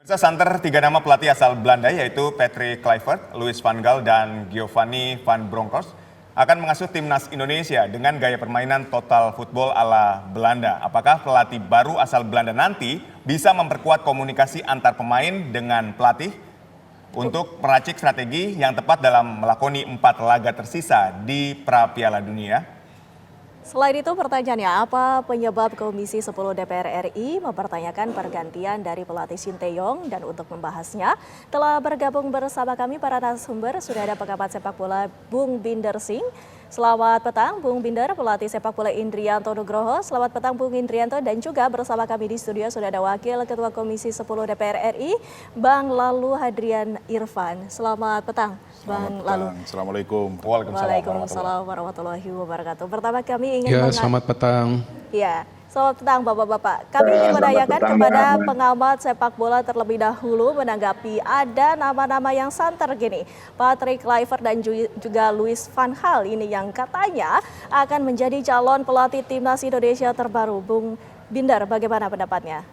Santer tiga nama pelatih asal Belanda yaitu Patrick Kluivert, Louis van Gaal, dan Giovanni van Bronckhorst akan mengasuh timnas Indonesia dengan gaya permainan total football ala Belanda. Apakah pelatih baru asal Belanda nanti bisa memperkuat komunikasi antar pemain dengan pelatih untuk meracik strategi yang tepat dalam melakoni 4 laga tersisa di pra-Piala Dunia? Selain itu pertanyaannya, apa penyebab Komisi 10 DPR RI mempertanyakan pergantian dari pelatih Sinteyong? Dan untuk membahasnya telah bergabung bersama kami para narasumber, sudah ada pengamat sepak bola Bung Binder Singh. Selamat petang Bung Binder, pelatih sepak bola Indrianto Nugroho. Selamat petang Bung Indrianto, dan juga bersama kami di studio sudah ada Wakil Ketua Komisi 10 DPR RI, Bang Lalu Hadrian Irfan. Selamat petang Bang Lalu. Assalamualaikum. Waalaikumsalam warahmatullahi wabarakatuh. Pertama kami ingin selamat petang. Ya, selamat petang Bapak-Bapak. Kami ingin menanyakan kepada pengamat sepak bola terlebih dahulu menanggapi ada nama-nama yang santer gini. Patrick Kluivert dan juga Louis van Gaal ini yang katanya akan menjadi calon pelatih timnas Indonesia terbaru. Bung Binder, bagaimana pendapatnya?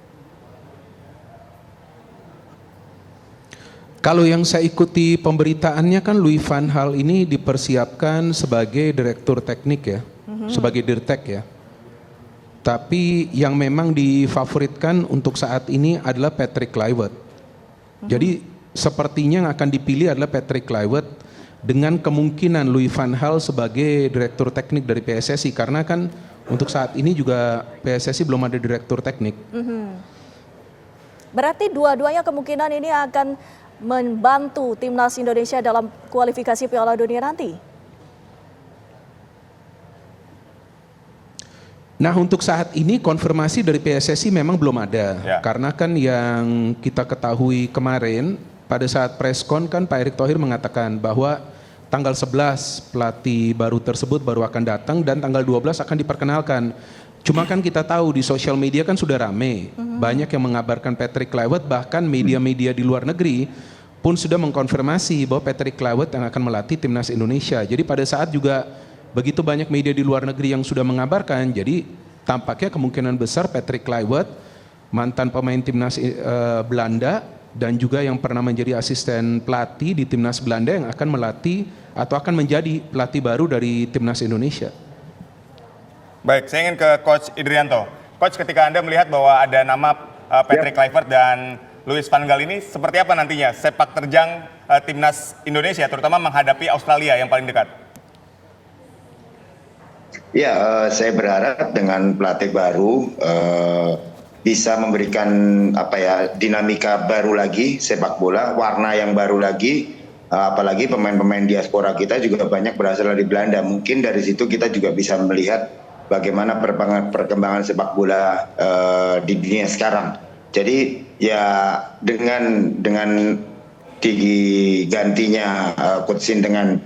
Kalau yang saya ikuti pemberitaannya kan Louis van Gaal ini dipersiapkan sebagai direktur teknik ya, sebagai dirtek ya. Tapi yang memang difavoritkan untuk saat ini adalah Patrick Kluivert. Jadi sepertinya yang akan dipilih adalah Patrick Kluivert dengan kemungkinan Louis van Gaal sebagai direktur teknik dari PSSI, karena kan untuk saat ini juga PSSI belum ada direktur teknik. Berarti dua-duanya kemungkinan ini akan membantu timnas Indonesia dalam kualifikasi Piala Dunia nanti? Nah, untuk saat ini konfirmasi dari PSSI memang belum ada. Karena kan yang kita ketahui kemarin pada saat preskon kan Pak Erick Thohir mengatakan bahwa tanggal 11 pelatih baru tersebut baru akan datang dan tanggal 12 akan diperkenalkan. Cuma kan kita tahu di sosial media kan sudah rame. Banyak yang mengabarkan Patrick Kluivert, bahkan media-media di luar negeri pun sudah mengkonfirmasi bahwa Patrick Kluivert yang akan melatih timnas Indonesia. Jadi pada saat juga begitu banyak media di luar negeri yang sudah mengabarkan, jadi tampaknya kemungkinan besar Patrick Kluivert, mantan pemain timnas Belanda dan juga yang pernah menjadi asisten pelatih di timnas Belanda, yang akan melatih atau akan menjadi pelatih baru dari timnas Indonesia. Baik, saya ingin ke Coach Indrianto. Coach, ketika Anda melihat bahwa ada nama Patrick Kluivert dan Louis van Gaal ini, seperti apa nantinya sepak terjang timnas Indonesia, terutama menghadapi Australia yang paling dekat? Ya, saya berharap dengan pelatih baru bisa memberikan dinamika baru lagi sepak bola, warna yang baru lagi. Apalagi pemain-pemain diaspora kita juga banyak berasal dari Belanda. Mungkin dari situ kita juga bisa melihat bagaimana perkembangan sepak bola di dunia sekarang. Jadi ya dengan digantinya Coach Shin dengan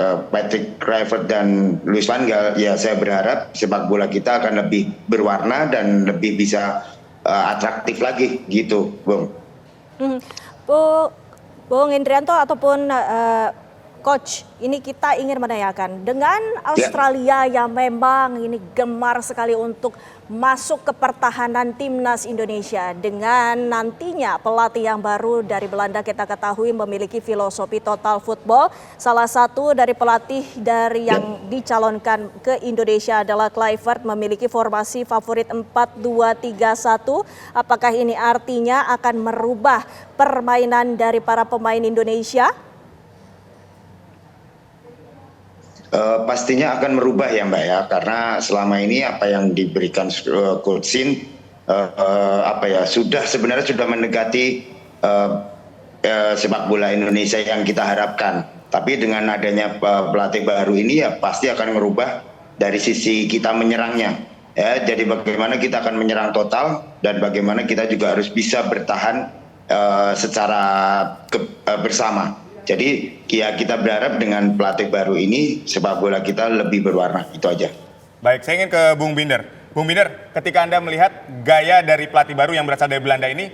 Patrick Kluivert dan Louis van Gaal, ya saya berharap sepak bola kita akan lebih berwarna dan lebih bisa atraktif lagi gitu, Bung. Bung Indrianto ataupun Coach, ini kita ingin menanyakan, dengan Australia yang memang ini gemar sekali untuk masuk ke pertahanan timnas Indonesia, dengan nantinya pelatih yang baru dari Belanda kita ketahui memiliki filosofi total football. Salah satu dari pelatih dari yang dicalonkan ke Indonesia adalah Kluivert, memiliki formasi favorit 4-2-3-1. Apakah ini artinya akan merubah permainan dari para pemain Indonesia? Pastinya akan merubah ya Mbak ya, karena selama ini apa yang diberikan Coach Shin sebenarnya sudah mendekati sepak bola Indonesia yang kita harapkan. Tapi dengan adanya pelatih baru ini ya pasti akan merubah dari sisi kita menyerangnya. Ya, jadi bagaimana kita akan menyerang total dan bagaimana kita juga harus bisa bertahan secara bersama. Jadi ya kita berharap dengan pelatih baru ini sepak bola kita lebih berwarna, itu aja. Baik, saya ingin ke Bung Binder. Bung Binder, ketika Anda melihat gaya dari pelatih baru yang berasal dari Belanda ini,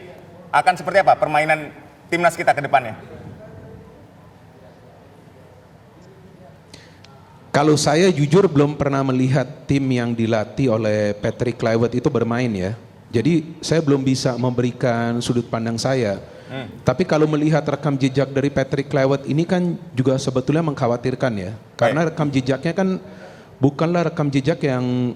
akan seperti apa permainan timnas kita ke depannya? Kalau saya jujur belum pernah melihat tim yang dilatih oleh Patrick Kluivert itu bermain ya. Jadi saya belum bisa memberikan sudut pandang saya. Tapi kalau melihat rekam jejak dari Patrick Kluivert ini kan juga sebetulnya mengkhawatirkan ya. Karena rekam jejaknya kan bukanlah rekam jejak yang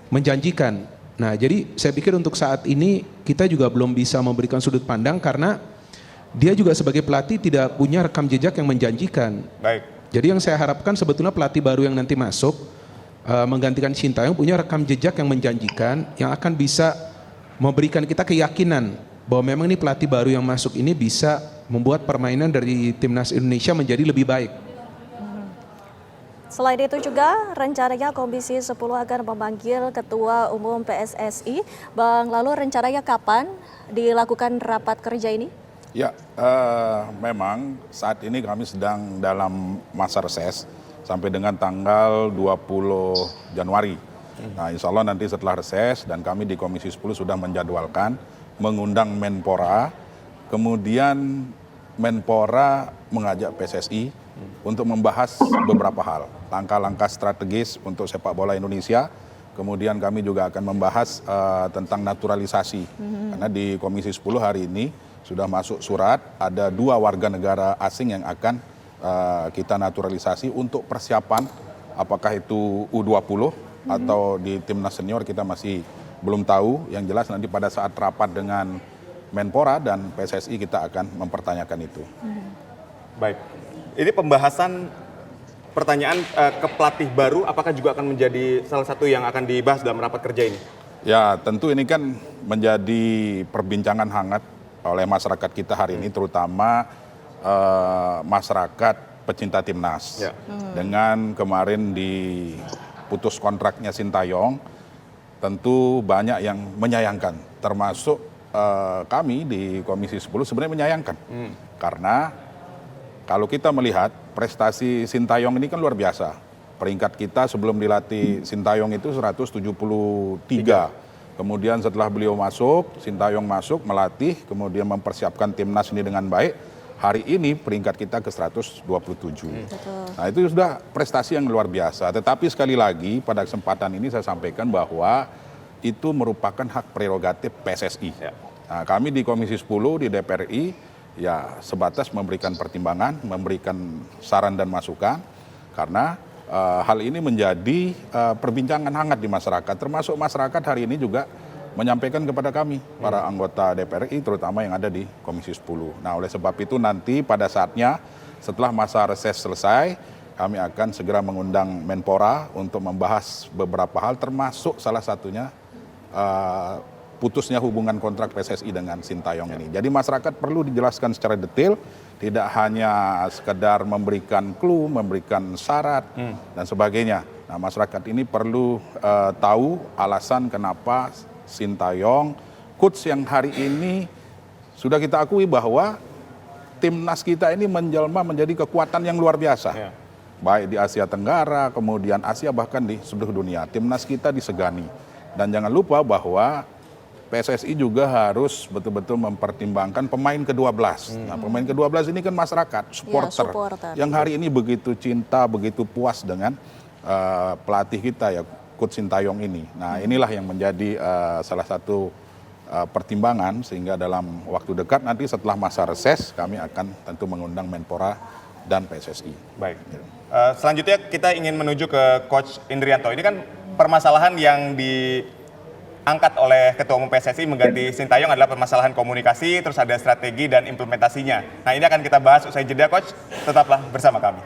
menjanjikan. Nah, jadi saya pikir untuk saat ini kita juga belum bisa memberikan sudut pandang karena dia juga sebagai pelatih tidak punya rekam jejak yang menjanjikan. Baik. Jadi yang saya harapkan sebetulnya pelatih baru yang nanti masuk menggantikan Sintayong punya rekam jejak yang menjanjikan, yang akan bisa memberikan kita keyakinan bahwa memang ini pelatih baru yang masuk ini bisa membuat permainan dari timnas Indonesia menjadi lebih baik. Selain itu juga rencananya Komisi 10 akan memanggil Ketua Umum PSSI. Bang, lalu rencananya kapan dilakukan rapat kerja ini? Ya, memang saat ini kami sedang dalam masa reses sampai dengan tanggal 20 Januari. Nah, insya Allah nanti setelah reses dan kami di Komisi 10 sudah menjadwalkan mengundang Menpora, kemudian Menpora mengajak PSSI untuk membahas beberapa hal, langkah-langkah strategis untuk sepak bola Indonesia. Kemudian kami juga akan membahas tentang naturalisasi, karena di Komisi 10 hari ini sudah masuk surat, ada 2 warga negara asing yang akan kita naturalisasi untuk persiapan, apakah itu U20 atau di timnas senior kita masih belum tahu. Yang jelas nanti pada saat rapat dengan Menpora dan PSSI kita akan mempertanyakan itu. Baik. Ini pembahasan pertanyaan ke pelatih baru apakah juga akan menjadi salah satu yang akan dibahas dalam rapat kerja ini? Ya, tentu ini kan menjadi perbincangan hangat oleh masyarakat kita hari ini, terutama masyarakat pecinta timnas. Ya. Dengan kemarin diputus kontraknya Sintayong, tentu banyak yang menyayangkan, termasuk kami di Komisi 10 sebenarnya menyayangkan. Karena kalau kita melihat prestasi Sintayong ini kan luar biasa. Peringkat kita sebelum dilatih Sintayong itu 173. Kemudian setelah beliau masuk, Sintayong masuk, melatih, kemudian mempersiapkan timnas ini dengan baik. Hari ini peringkat kita ke 127. Nah, itu sudah prestasi yang luar biasa. Tetapi sekali lagi pada kesempatan ini saya sampaikan bahwa itu merupakan hak prerogatif PSSI. Nah, kami di Komisi 10 di DPR RI ya sebatas memberikan pertimbangan, memberikan saran dan masukan, karena hal ini menjadi perbincangan hangat di masyarakat, termasuk masyarakat hari ini juga menyampaikan kepada kami, para anggota DPR RI, terutama yang ada di Komisi 10. Nah, oleh sebab itu nanti pada saatnya setelah masa reses selesai, kami akan segera mengundang Menpora untuk membahas beberapa hal, termasuk salah satunya putusnya hubungan kontrak PSSI dengan Sintayong ini. Jadi masyarakat perlu dijelaskan secara detail, tidak hanya sekedar memberikan clue, memberikan syarat dan sebagainya. Nah, masyarakat ini perlu tahu alasan kenapa Sintayong, coach yang hari ini sudah kita akui bahwa timnas kita ini menjelma menjadi kekuatan yang luar biasa. Baik di Asia Tenggara, kemudian Asia, bahkan di seluruh dunia. Timnas kita disegani. Dan jangan lupa bahwa PSSI juga harus betul-betul mempertimbangkan pemain ke-12. Nah, pemain ke-12 ini kan masyarakat, supporter, yang hari ini begitu cinta, begitu puas dengan pelatih kita ya, Coach Sintayong ini. Nah, inilah yang menjadi salah satu pertimbangan, sehingga dalam waktu dekat nanti setelah masa reses kami akan tentu mengundang Menpora dan PSSI. Baik. Selanjutnya kita ingin menuju ke Coach Indrianto. Ini kan permasalahan yang diangkat oleh Ketua Umum PSSI mengganti Sintayong adalah permasalahan komunikasi, terus ada strategi dan implementasinya. Nah, ini akan kita bahas usai jeda, Coach. Tetaplah bersama kami.